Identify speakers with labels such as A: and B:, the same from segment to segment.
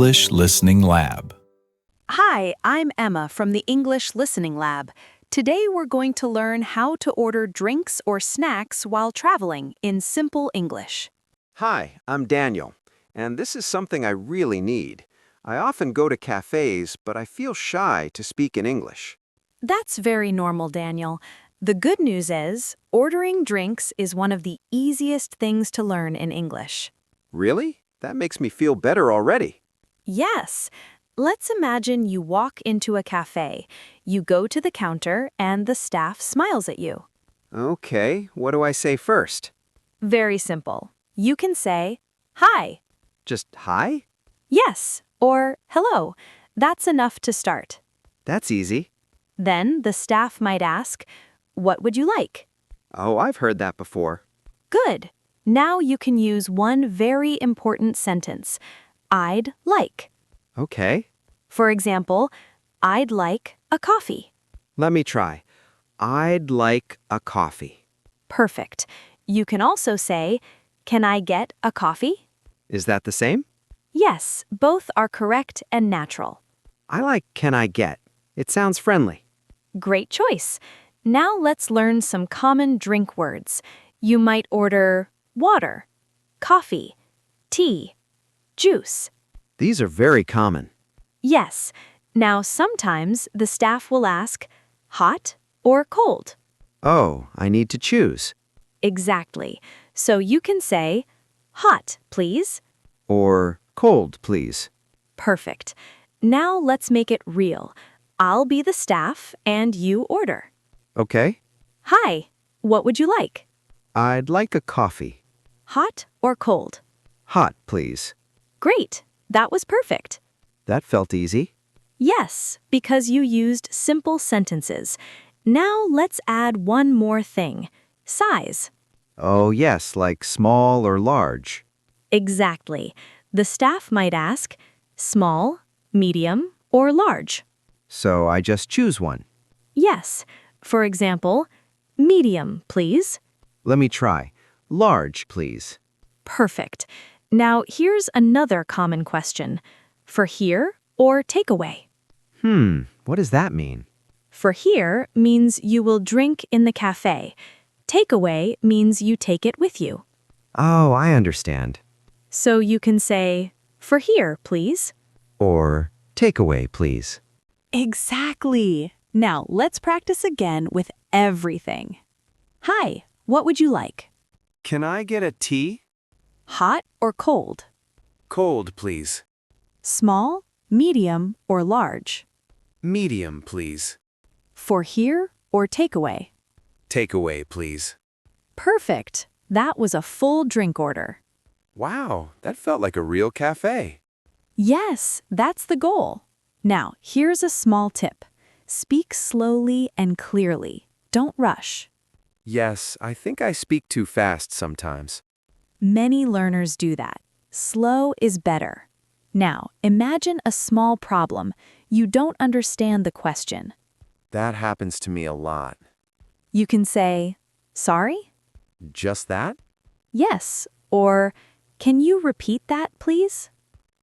A: English Listening Lab.
B: Hi, I'm Emma from the English Listening Lab. Today we're going to learn how to order drinks or snacks while traveling in simple English.
C: Hi, I'm Daniel, and this is something I really need. I often go to cafés, but I feel shy to speak in English.
B: That's very normal, Daniel. The good news is, ordering drinks is one of the easiest things to learn in English.
C: Really? That makes me feel better already.
B: Yes. Let's imagine you walk into a cafe. You go to the counter and the staff smiles at you.
C: Okay, what do I say first?
B: Very simple. You can say, "Hi."
C: Just hi?
B: Yes, or "Hello." That's enough to start.
C: That's easy.
B: Then the staff might ask, "What would you like?"
C: Oh, I've heard that before.
B: Good. Now you can use one very important sentence. I'd like.
C: Okay,
B: For example, I'd like a coffee.
C: let me try. I'd like a coffee.
B: Perfect. You can also say, "Can I get a coffee?"
C: Is that the same?
B: Yes, both are correct and natural.
C: I like can I get. It sounds friendly.
B: Great choice. Now let's learn some common drink words. You might order water, coffee, tea, juice.
C: These are very common.
B: Yes. Now sometimes the staff will ask, hot or cold?
C: Oh, I need to choose.
B: Exactly. So you can say, hot, please.
C: Or cold, please.
B: Perfect. Now let's make it real. I'll be the staff and you order.
C: Okay.
B: Hi, what would you like?
C: I'd like a coffee.
B: Hot or cold?
C: Hot, please.
B: Great. That was perfect.
C: That felt easy.
B: Yes, because you used simple sentences. Now let's add one more thing. Size.
C: Oh, yes, like small or large.
B: Exactly. The staff might ask, small, medium, or large.
C: So I just choose one.
B: Yes. For example, medium, please.
C: Let me try. Large, please.
B: Perfect. Now here's another common question. For here or takeaway?
C: What does that mean?
B: For here means you will drink in the cafe. Takeaway means you take it with you.
C: Oh, I understand.
B: So you can say, for here, please.
C: Or takeaway, please.
B: Exactly. Now let's practice again with everything. Hi, what would you like?
D: Can I get a tea?
B: Hot or cold?
D: Cold, please.
B: Small, medium, or large?
D: Medium, please.
B: For here or takeaway?
D: Takeaway, please.
B: Perfect. That was a full drink order.
D: Wow, that felt like a real cafe.
B: Yes, that's the goal. Now, here's a small tip. Speak slowly and clearly. Don't rush.
D: Yes, I think I speak too fast sometimes.
B: Many learners do that. Slow is better. Now, imagine a small problem. You don't understand the question.
D: That happens to me a lot.
B: You can say, sorry?
D: Just that?
B: Yes. Or, can you repeat that, please?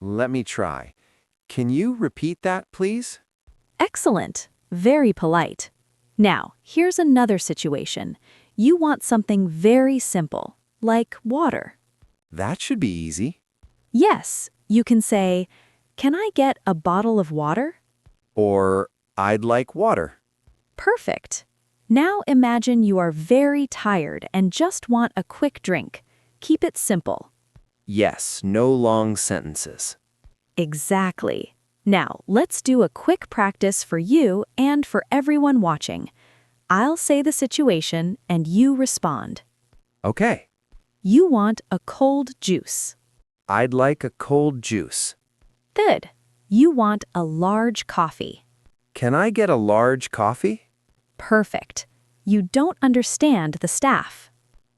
D: Let me try. Can you repeat that, please?
B: Excellent. Very polite. Now, here's another situation. You want something very simple, like water.
D: That should be easy.
B: Yes, you can say, can I get a bottle of water?
D: Or, I'd like water.
B: Perfect. Now imagine you are very tired and just want a quick drink. Keep it simple.
D: Yes, no long sentences.
B: Exactly. Now, let's do a quick practice for you and for everyone watching. I'll say the situation and you respond.
D: Okay.
B: You want a cold juice.
D: I'd like a cold juice.
B: Good. You want a large coffee.
D: Can I get a large coffee?
B: Perfect. You don't understand the staff.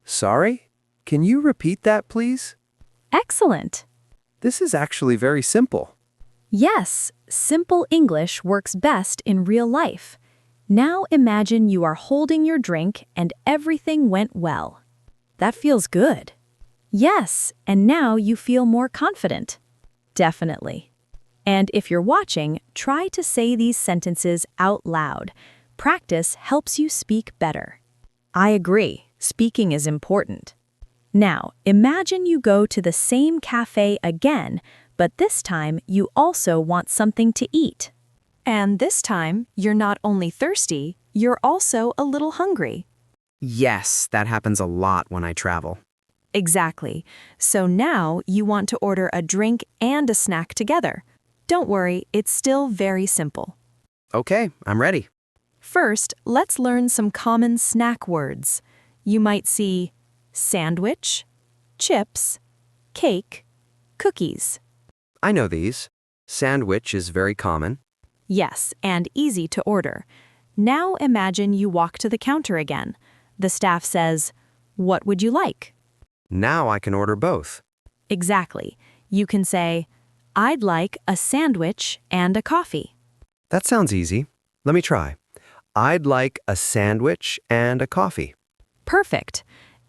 D: Sorry? Can you repeat that, please?
B: Excellent.
D: This is actually very simple.
B: Yes, simple English works best in real life. Now imagine you are holding your drink and everything went well. That feels good. Yes, and now you feel more confident. Definitely. And if you're watching, try to say these sentences out loud. Practice helps you speak better. I agree. Speaking is important. Now, imagine you go to the same cafe again, but this time you also want something to eat. And this time, you're not only thirsty, you're also a little hungry.
A: Yes, that happens a lot when I travel.
B: Exactly. So now you want to order a drink and a snack together. Don't worry, it's still very simple.
A: Okay, I'm ready.
B: First, let's learn some common snack words. You might see sandwich, chips, cake, cookies.
A: I know these. Sandwich is very common.
B: Yes, and easy to order. Now imagine you walk to the counter again. The staff says, "What would you like?"
A: Now I can order both.
B: Exactly. You can say, "I'd like a sandwich and a coffee."
A: That sounds easy. Let me try. I'd like a sandwich and a coffee.
B: Perfect.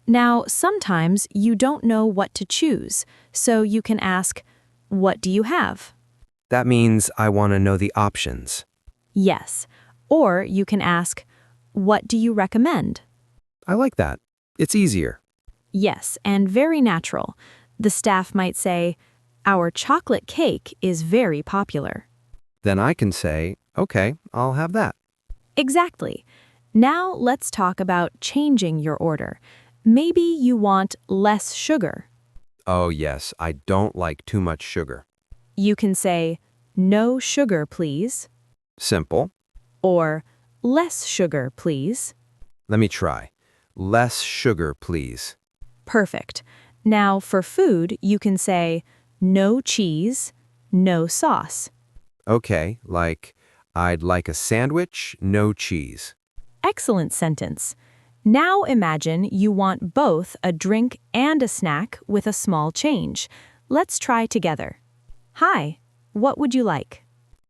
B: Now, sometimes you don't know what to choose, so you can ask, "What do you have?"
A: That means I want to know the options.
B: Yes. Or you can ask, "What do you recommend?"
A: I like that. It's easier.
B: Yes, and very natural. The staff might say, "Our chocolate cake is very popular."
A: Then I can say, okay, I'll have that.
B: Exactly. Now let's talk about changing your order. Maybe you want less sugar.
A: Oh yes, I don't like too much sugar.
B: You can say, "No sugar, please,"
A: Simple.
B: or "Less sugar, please."
A: Let me try. Less sugar, please.
B: Perfect. Now for food, you can say, "No cheese, no sauce."
A: Okay, like, I'd like a sandwich, no cheese.
B: Excellent sentence. Now imagine you want both a drink and a snack with a small change. Let's try together. Hi, what would you like?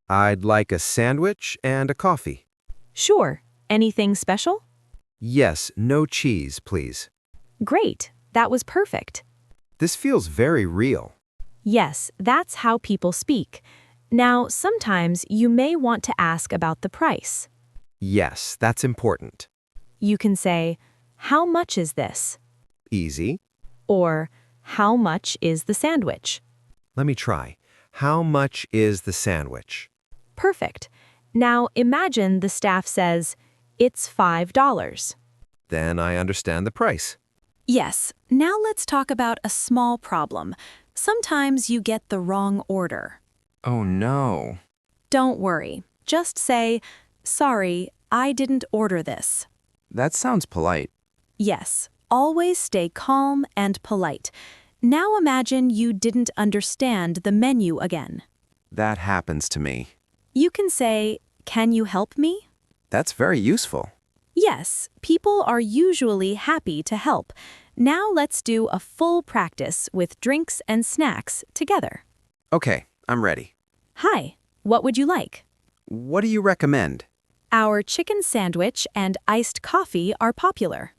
A: I'd like a sandwich and a coffee.
B: Sure. Anything special?
A: Yes, no cheese, please.
B: Great. That was perfect.
A: This feels very real.
B: Yes, that's how people speak. Now, sometimes you may want to ask about the price.
A: Yes, that's important.
B: You can say, "How much is this?"
A: Easy.
B: Or, "How much is the sandwich?"
A: Let me try. How much is the sandwich?
B: Perfect. Now imagine the staff says, "It's $5."
A: Then I understand the price.
B: Yes, now let's talk about a small problem. Sometimes you get the wrong order.
D: Oh no.
B: Don't worry. Just say, "Sorry, I didn't order this."
D: That sounds polite.
B: Yes, always stay calm and polite. Now imagine you didn't understand the menu again.
D: That happens to me.
B: You can say, "Can you help me?"
D: That's very useful.
B: Yes, people are usually happy to help. Now let's do a full practice with drinks and snacks together.
C: Okay, I'm ready.
B: Hi, what would you like?
C: What do you recommend?
B: Our chicken sandwich and iced coffee are popular.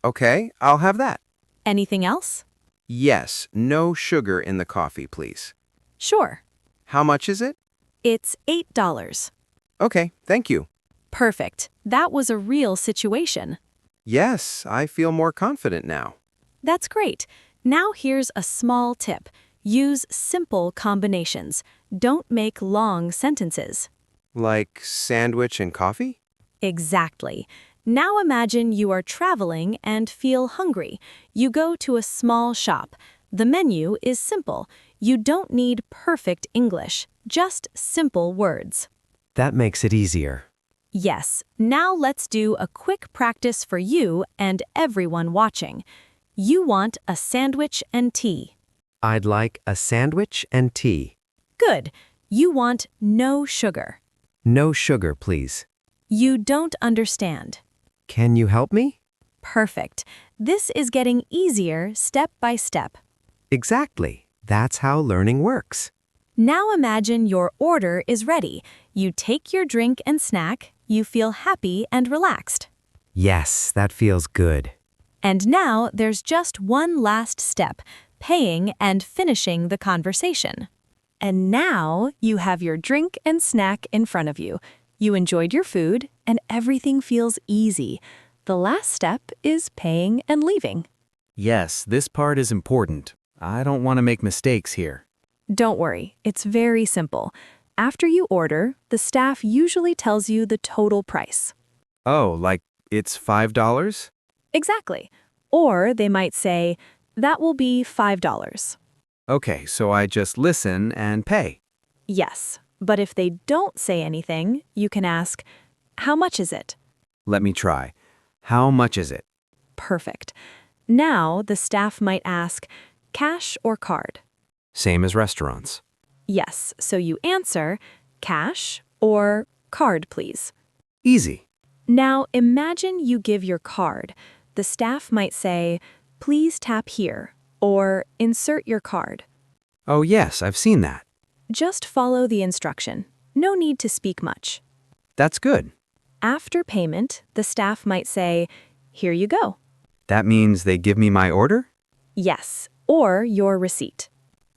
C: Okay, I'll have that.
B: Anything else?
C: Yes, no sugar in the coffee, please.
B: Sure.
C: How much is it?
B: It's $8.
C: Okay, thank you.
B: Perfect. That was a real situation.
C: Yes, I feel more confident now.
B: That's great. Now here's a small tip. Use simple combinations. Don't make long sentences.
C: Like sandwich and coffee?
B: Exactly. Now imagine you are traveling and feel hungry. You go to a small shop. The menu is simple. You don't need perfect English, just simple words.
A: That makes it easier.
B: Yes, now let's do a quick practice for you and everyone watching. You want a sandwich and tea.
A: I'd like a sandwich and tea.
B: Good. You want no sugar.
A: No sugar, please.
B: You don't understand.
A: Can you help me?
B: Perfect. This is getting easier step by step.
A: Exactly. That's how learning works.
B: Now imagine your order is ready. You take your drink and snack. You feel happy and relaxed.
A: Yes, that feels good.
B: And now there's just one last step, paying and finishing the conversation. And now you have your drink and snack in front of you. You enjoyed your food, and everything feels easy. The last step is paying and leaving.
D: Yes, this part is important. I don't want to make mistakes here.
B: Don't worry, it's very simple. After you order, the staff usually tells you the total price.
D: Oh, like it's $5?
B: Exactly. Or they might say, that will be $5.
D: Okay, so I just listen and pay.
B: Yes, but if they don't say anything, you can ask, how much is it?
D: Let me try. How much is it?
B: Perfect. Now the staff might ask, cash or card?
A: Same as restaurants.
B: Yes, so you answer, cash or card, please.
A: Easy.
B: Now imagine you give your card. The staff might say, please tap here, or insert your card.
A: Oh yes, I've seen that.
B: Just follow the instruction. No need to speak much.
A: That's good.
B: After payment, the staff might say, here you go.
A: That means they give me my order?
B: Yes, or your receipt.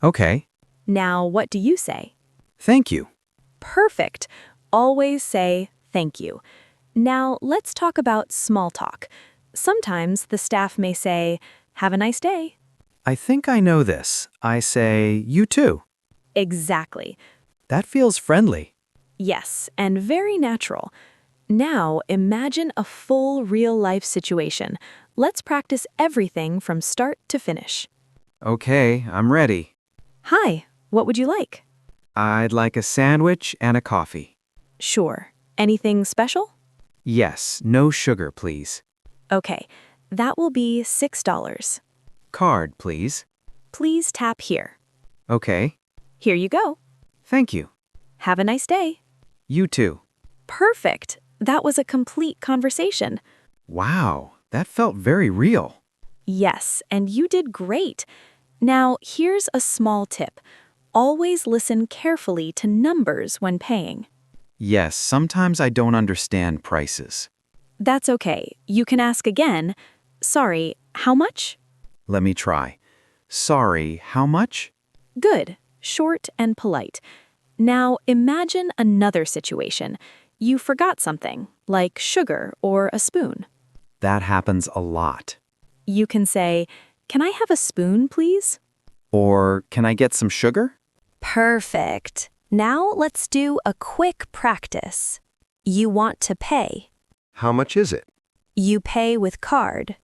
A: Okay.
B: Now, what do you say?
A: Thank you.
B: Perfect. Always say thank you. Now, let's talk about small talk. Sometimes the staff may say, have a nice day.
A: I think I know this. I say, you too.
B: Exactly.
A: That feels friendly.
B: Yes, and very natural. Now, imagine a full real-life situation. Let's practice everything from start to finish.
D: Okay, I'm ready.
B: Hi, what would you like?
D: I'd like a sandwich and a coffee.
B: Sure. Anything special?
D: Yes, no sugar, please.
B: Okay, that will be $6.
D: Card, please.
B: Please tap here.
D: Okay.
B: Here you go.
D: Thank you.
B: Have a nice day.
D: You too.
B: Perfect. That was a complete conversation.
D: Wow, that felt very real.
B: Yes, and you did great. Now, here's a small tip. Always listen carefully to numbers when paying.
D: Yes, sometimes I don't understand prices.
B: That's okay. You can ask again, sorry, how much?
D: Let me try. Sorry, how much?
B: Good. Short and polite. Now, imagine another situation. You forgot something, like sugar or a spoon.
A: That happens a lot.
B: You can say, can I have a spoon, please?
D: Or can I get some sugar?
B: Perfect. Now let's do a quick practice. You want to pay.
C: How much is it?
B: You pay with card.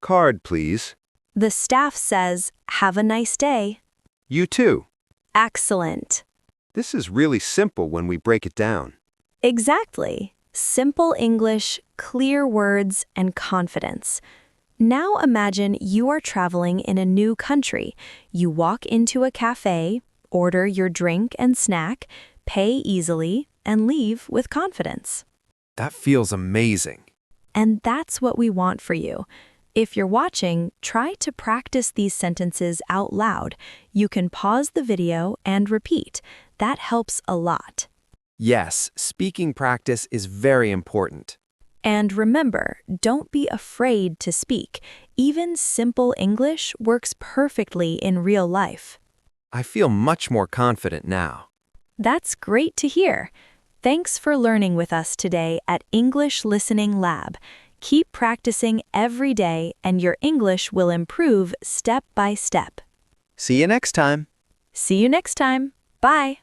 C: Card, please.
B: The staff says, have a nice day.
C: You too.
B: Excellent.
C: This is really simple when we break it down.
B: Exactly. Simple English, clear words, and confidence. Now imagine you are traveling in a new country. You walk into a cafe, order your drink and snack, pay easily, and leave with confidence.
A: That feels amazing.
B: And that's what we want for you. If you're watching, try to practice these sentences out loud. You can pause the video and repeat. That helps a lot.
A: Yes, speaking practice is very important.
B: And remember, don't be afraid to speak. Even simple English works perfectly in real life.
A: I feel much more confident now.
B: That's great to hear. Thanks for learning with us today at English Listening Lab. Keep practicing every day and your English will improve step by step.
A: See you next time.
B: See you next time. Bye.